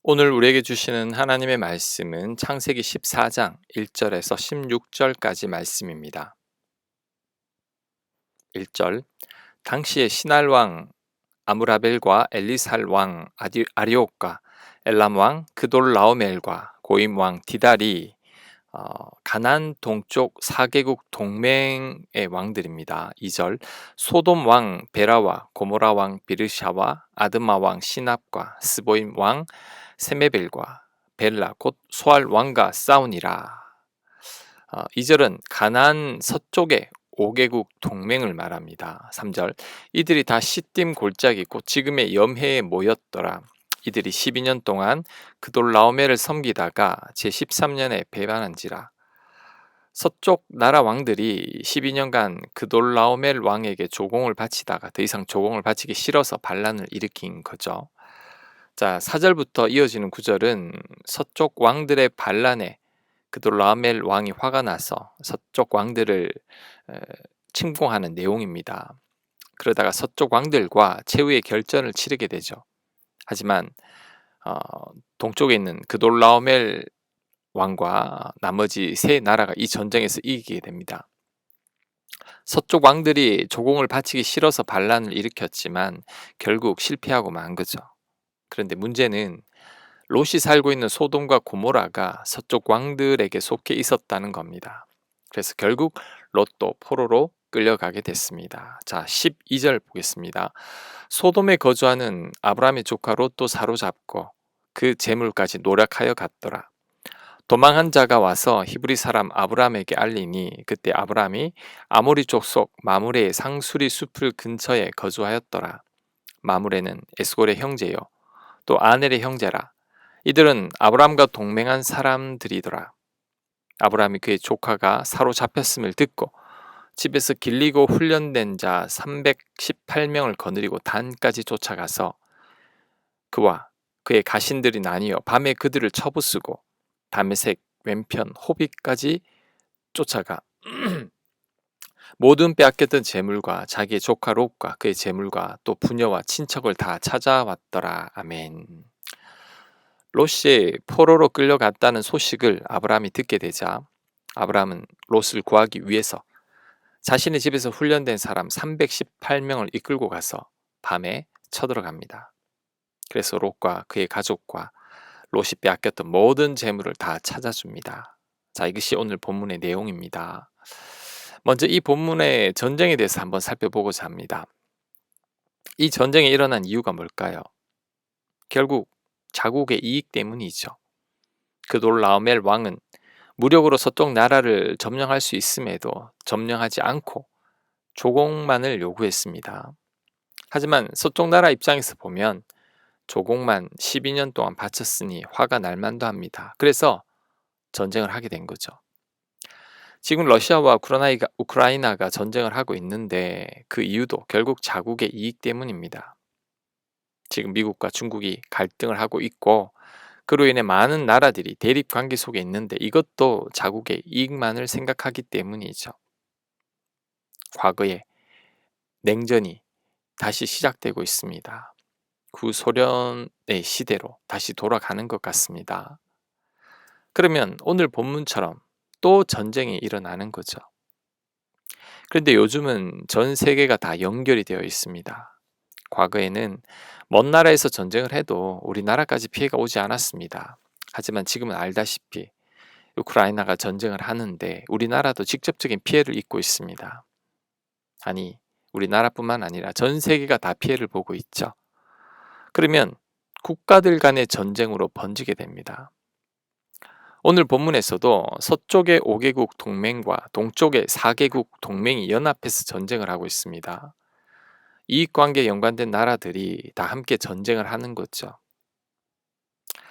오늘 우리에게 주시는 하나님의 말씀은 창세기 14장 1절에서 16절까지 말씀입니다. 1절 당시에 시날 왕 아므라벨과 엘리살 왕 아리옥과 엘람 왕 그돌라오멜과 고임 왕 디달이 가나안 동쪽 4개국 동맹의 왕들입니다. 2절 소돔 왕 베라와 고모라 왕 비르샤와 아드마 왕 시납과 스보임 왕 세메벨과 벨라 곧 소알 왕과 싸우니라. 2절은 가나안 서쪽의 5개국 동맹을 말합니다. 3절 이들이 다 시딤 골짜기 곧 지금의 염해에 모였더라. 이들이 12년 동안 그돌라오멜을 섬기다가 제13년에 배반한지라. 서쪽 나라 왕들이 12년간 그돌라오멜 왕에게 조공을 바치다가 더 이상 조공을 바치기 싫어서 반란을 일으킨 거죠. 자, 4절부터 이어지는 9절은 서쪽 왕들의 반란에 그돌라오멜 왕이 화가 나서 서쪽 왕들을 침공하는 내용입니다. 그러다가 서쪽 왕들과 최후의 결전을 치르게 되죠. 하지만 동쪽에 있는 그돌라오멜 왕과 나머지 세 나라가 이 전쟁에서 이기게 됩니다. 서쪽 왕들이 조공을 바치기 싫어서 반란을 일으켰지만 결국 실패하고 만 거죠. 그런데 문제는 롯이 살고 있는 소돔과 고모라가 서쪽 왕들에게 속해 있었다는 겁니다. 그래서 결국 롯도 포로로 끌려가게 됐습니다. 자, 12절 보겠습니다. 소돔에 거주하는 아브라함의 조카 롯도 사로잡고 그 재물까지 노력하여 갔더라. 도망한 자가 와서 히브리 사람 아브라함에게 알리니 그때 아브라함이 아모리 족속 마므레의 상수리 숲을 근처에 거주하였더라. 마므레는 에스골의 형제요 또 아넬의 형제라. 이들은 아브라함과 동맹한 사람들이더라. 아브라함이 그의 조카가 사로잡혔음을 듣고 집에서 길리고 훈련된 자 318명을 거느리고 단까지 쫓아가서 그와 그의 가신들이 나뉘어 밤에 그들을 쳐부수고 다메섹 왼편 호빗까지 쫓아가 모든 빼앗겼던 재물과 자기의 조카 롯과 그의 재물과 또 부녀와 친척을 다 찾아왔더라. 아멘. 롯이 포로로 끌려갔다는 소식을 아브라함이 듣게 되자 아브라함은 롯을 구하기 위해서 자신의 집에서 훈련된 사람 318명을 이끌고 가서 밤에 쳐들어갑니다. 그래서 롯과 그의 가족과 롯이 빼앗겼던 모든 재물을 다 찾아줍니다. 자, 이것이 오늘 본문의 내용입니다. 먼저 이 본문의 전쟁에 대해서 한번 살펴보고자 합니다. 이 전쟁이 일어난 이유가 뭘까요? 결국 자국의 이익 때문이죠. 그돌라오멜 왕은 무력으로 서쪽 나라를 점령할 수 있음에도 점령하지 않고 조공만을 요구했습니다. 하지만 서쪽 나라 입장에서 보면 조공만 12년 동안 바쳤으니 화가 날 만도 합니다. 그래서 전쟁을 하게 된 거죠. 지금 러시아와 우크라이나가 전쟁을 하고 있는데 그 이유도 결국 자국의 이익 때문입니다. 지금 미국과 중국이 갈등을 하고 있고 그로 인해 많은 나라들이 대립 관계 속에 있는데 이것도 자국의 이익만을 생각하기 때문이죠. 과거에 냉전이 다시 시작되고 있습니다. 구소련의 시대로 다시 돌아가는 것 같습니다. 그러면 오늘 본문처럼 또 전쟁이 일어나는 거죠. 그런데 요즘은 전 세계가 다 연결이 되어 있습니다. 과거에는 먼 나라에서 전쟁을 해도 우리나라까지 피해가 오지 않았습니다. 하지만 지금은 알다시피 우크라이나가 전쟁을 하는데 우리나라도 직접적인 피해를 입고 있습니다. 아니, 우리나라뿐만 아니라 전 세계가 다 피해를 보고 있죠. 그러면 국가들 간의 전쟁으로 번지게 됩니다. 오늘 본문에서도 서쪽의 5개국 동맹과 동쪽의 4개국 동맹이 연합해서 전쟁을 하고 있습니다. 이익관계에 연관된 나라들이 다 함께 전쟁을 하는 거죠.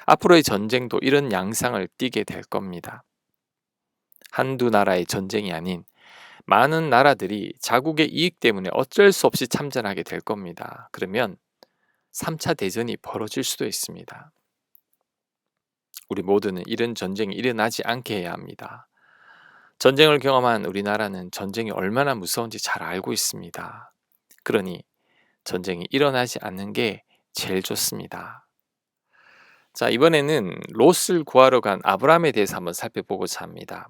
앞으로의 전쟁도 이런 양상을 띠게 될 겁니다. 한두 나라의 전쟁이 아닌 많은 나라들이 자국의 이익 때문에 어쩔 수 없이 참전하게 될 겁니다. 그러면 3차 대전이 벌어질 수도 있습니다. 우리 모두는 이런 전쟁이 일어나지 않게 해야 합니다. 전쟁을 경험한 우리나라는 전쟁이 얼마나 무서운지 잘 알고 있습니다. 그러니 전쟁이 일어나지 않는 게 제일 좋습니다. 자, 이번에는 롯을 구하러 간 아브람에 대해서 한번 살펴보고자 합니다.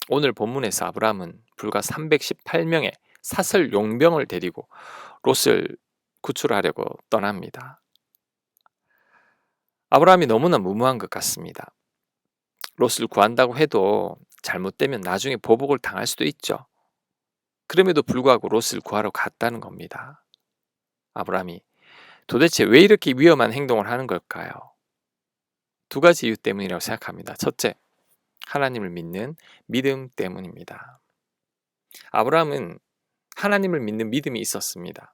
오늘 본문에서 아브람은 불과 318명의 사설 용병을 데리고 롯을 구출하려고 떠납니다. 아브람이 너무나 무모한 것 같습니다. 롯을 구한다고 해도 잘못되면 나중에 보복을 당할 수도 있죠. 그럼에도 불구하고 롯을 구하러 갔다는 겁니다. 아브람이 도대체 왜 이렇게 위험한 행동을 하는 걸까요? 두 가지 이유 때문이라고 생각합니다. 첫째, 하나님을 믿는 믿음 때문입니다. 아브라함은 하나님을 믿는 믿음이 있었습니다.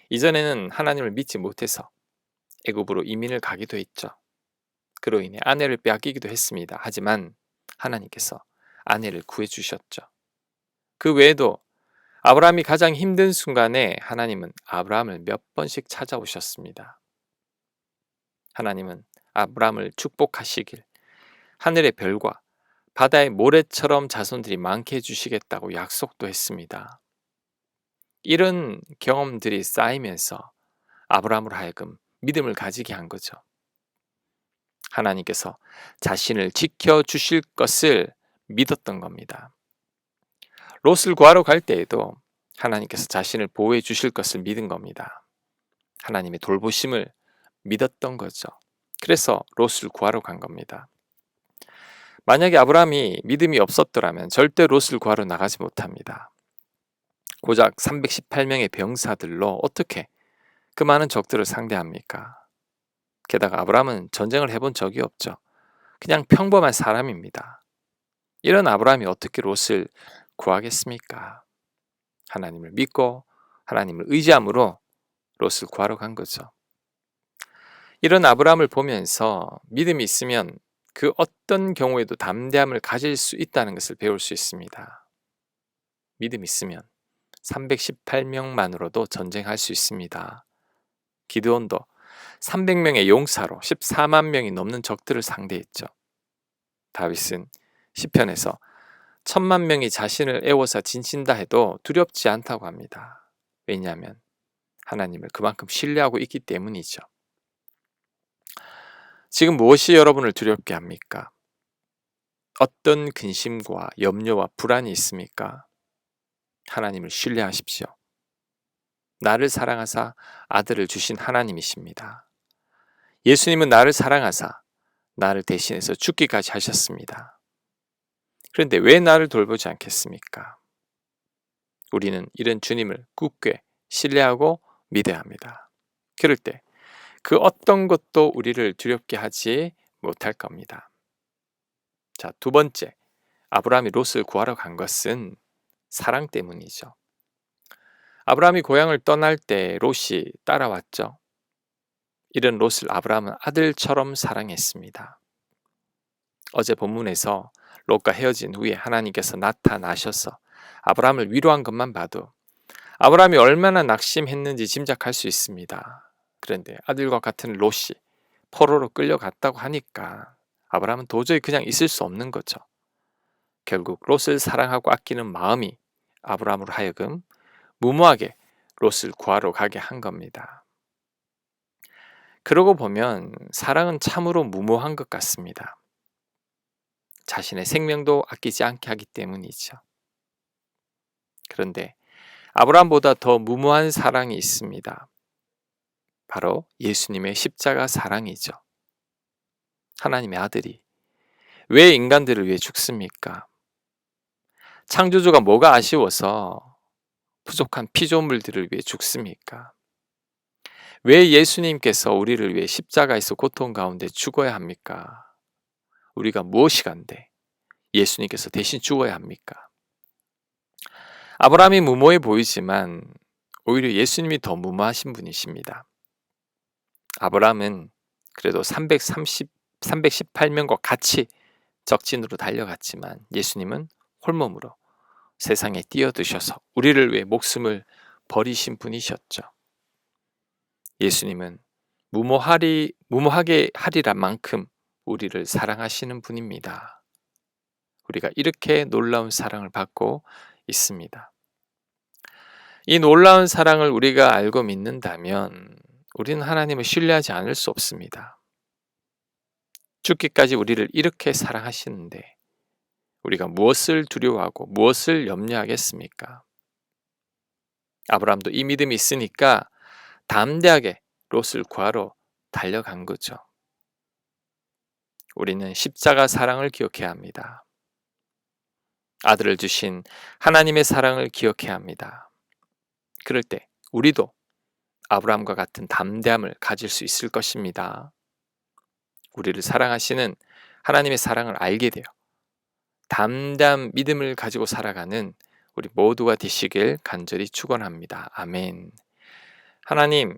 이전에는 하나님을 믿지 못해서 애굽으로 이민을 가기도 했죠. 그로 인해 아내를 빼앗기기도 했습니다. 하지만 하나님께서 아내를 구해주셨죠. 그 외에도 아브라함이 가장 힘든 순간에 하나님은 아브라함을 몇 번씩 찾아오셨습니다. 하나님은 아브라함을 축복하시길 하늘의 별과 바다의 모래처럼 자손들이 많게 해주시겠다고 약속도 했습니다. 이런 경험들이 쌓이면서 아브라함으로 하여금 믿음을 가지게 한 거죠. 하나님께서 자신을 지켜주실 것을 믿었던 겁니다. 롯을 구하러 갈 때에도 하나님께서 자신을 보호해 주실 것을 믿은 겁니다. 하나님의 돌보심을 믿었던 거죠. 그래서 롯을 구하러 간 겁니다. 만약에 아브라함이 믿음이 없었더라면 절대 롯을 구하러 나가지 못합니다. 고작 318명의 병사들로 어떻게 그 많은 적들을 상대합니까? 게다가 아브라함은 전쟁을 해본 적이 없죠. 그냥 평범한 사람입니다. 이런 아브라함이 어떻게 롯을 구하겠습니까? 하나님을 믿고 하나님을 의지함으로 롯을 구하러 간 거죠. 이런 아브라함을 보면서 믿음이 있으면 그 어떤 경우에도 담대함을 가질 수 있다는 것을 배울 수 있습니다. 믿음 있으면 318명만으로도 전쟁할 수 있습니다. 기드온도 300명의 용사로 14만 명이 넘는 적들을 상대했죠. 다윗은 시편에서 1000만 명이 자신을 애워서 진친다 해도 두렵지 않다고 합니다. 왜냐하면 하나님을 그만큼 신뢰하고 있기 때문이죠. 지금 무엇이 여러분을 두렵게 합니까? 어떤 근심과 염려와 불안이 있습니까? 하나님을 신뢰하십시오. 나를 사랑하사 아들을 주신 하나님이십니다. 예수님은 나를 사랑하사 나를 대신해서 죽기까지 하셨습니다. 그런데 왜 나를 돌보지 않겠습니까? 우리는 이런 주님을 굳게 신뢰하고 믿어야 합니다. 그럴 때 그 어떤 것도 우리를 두렵게 하지 못할 겁니다. 자, 두 번째, 아브라함이 롯을 구하러 간 것은 사랑 때문이죠. 아브라함이 고향을 떠날 때 롯이 따라왔죠. 이런 롯을 아브라함은 아들처럼 사랑했습니다. 어제 본문에서 롯과 헤어진 후에 하나님께서 나타나셔서 아브라함을 위로한 것만 봐도 아브라함이 얼마나 낙심했는지 짐작할 수 있습니다. 그런데 아들과 같은 롯이 포로로 끌려갔다고 하니까 아브라함은 도저히 그냥 있을 수 없는 거죠. 결국 롯을 사랑하고 아끼는 마음이 아브라함으로 하여금 무모하게 롯을 구하러 가게 한 겁니다. 그러고 보면 사랑은 참으로 무모한 것 같습니다. 자신의 생명도 아끼지 않게 하기 때문이죠. 그런데 아브라함보다 더 무모한 사랑이 있습니다. 바로 예수님의 십자가 사랑이죠. 하나님의 아들이 왜 인간들을 위해 죽습니까? 창조주가 뭐가 아쉬워서 부족한 피조물들을 위해 죽습니까? 왜 예수님께서 우리를 위해 십자가에서 고통 가운데 죽어야 합니까? 우리가 무엇이 간데 예수님께서 대신 죽어야 합니까? 아브라함이 무모해 보이지만 오히려 예수님이 더 무모하신 분이십니다. 아브라함은 그래도 318명과 같이 적진으로 달려갔지만 예수님은 홀몸으로 세상에 뛰어드셔서 우리를 위해 목숨을 버리신 분이셨죠. 예수님은 무모하게 하리란 만큼 우리를 사랑하시는 분입니다. 우리가 이렇게 놀라운 사랑을 받고 있습니다. 이 놀라운 사랑을 우리가 알고 믿는다면 우리는 하나님을 신뢰하지 않을 수 없습니다. 죽기까지 우리를 이렇게 사랑하시는데 우리가 무엇을 두려워하고 무엇을 염려하겠습니까? 아브라함도 이 믿음이 있으니까 담대하게 롯을 구하러 달려간 거죠. 우리는 십자가 사랑을 기억해야 합니다. 아들을 주신 하나님의 사랑을 기억해야 합니다. 그럴 때 우리도 아브라함과 같은 담대함을 가질 수 있을 것입니다. 우리를 사랑하시는 하나님의 사랑을 알게 돼요. 담대한 믿음을 가지고 살아가는 우리 모두가 되시길 간절히 축원합니다. 아멘. 하나님,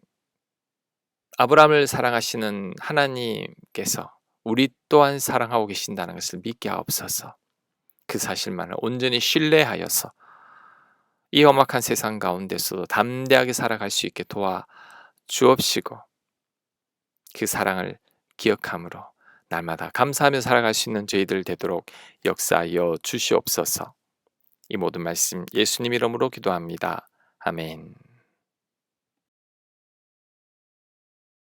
아브라함을 사랑하시는 하나님께서 우리 또한 사랑하고 계신다는 것을 믿게 하옵소서. 그 사실만을 온전히 신뢰하여서 이 험악한 세상 가운데서도 담대하게 살아갈 수 있게 도와 주옵시고 그 사랑을 기억함으로 날마다 감사하며 살아갈 수 있는 저희들 되도록 역사하여 주시옵소서. 이 모든 말씀 예수님 이름으로 기도합니다. 아멘.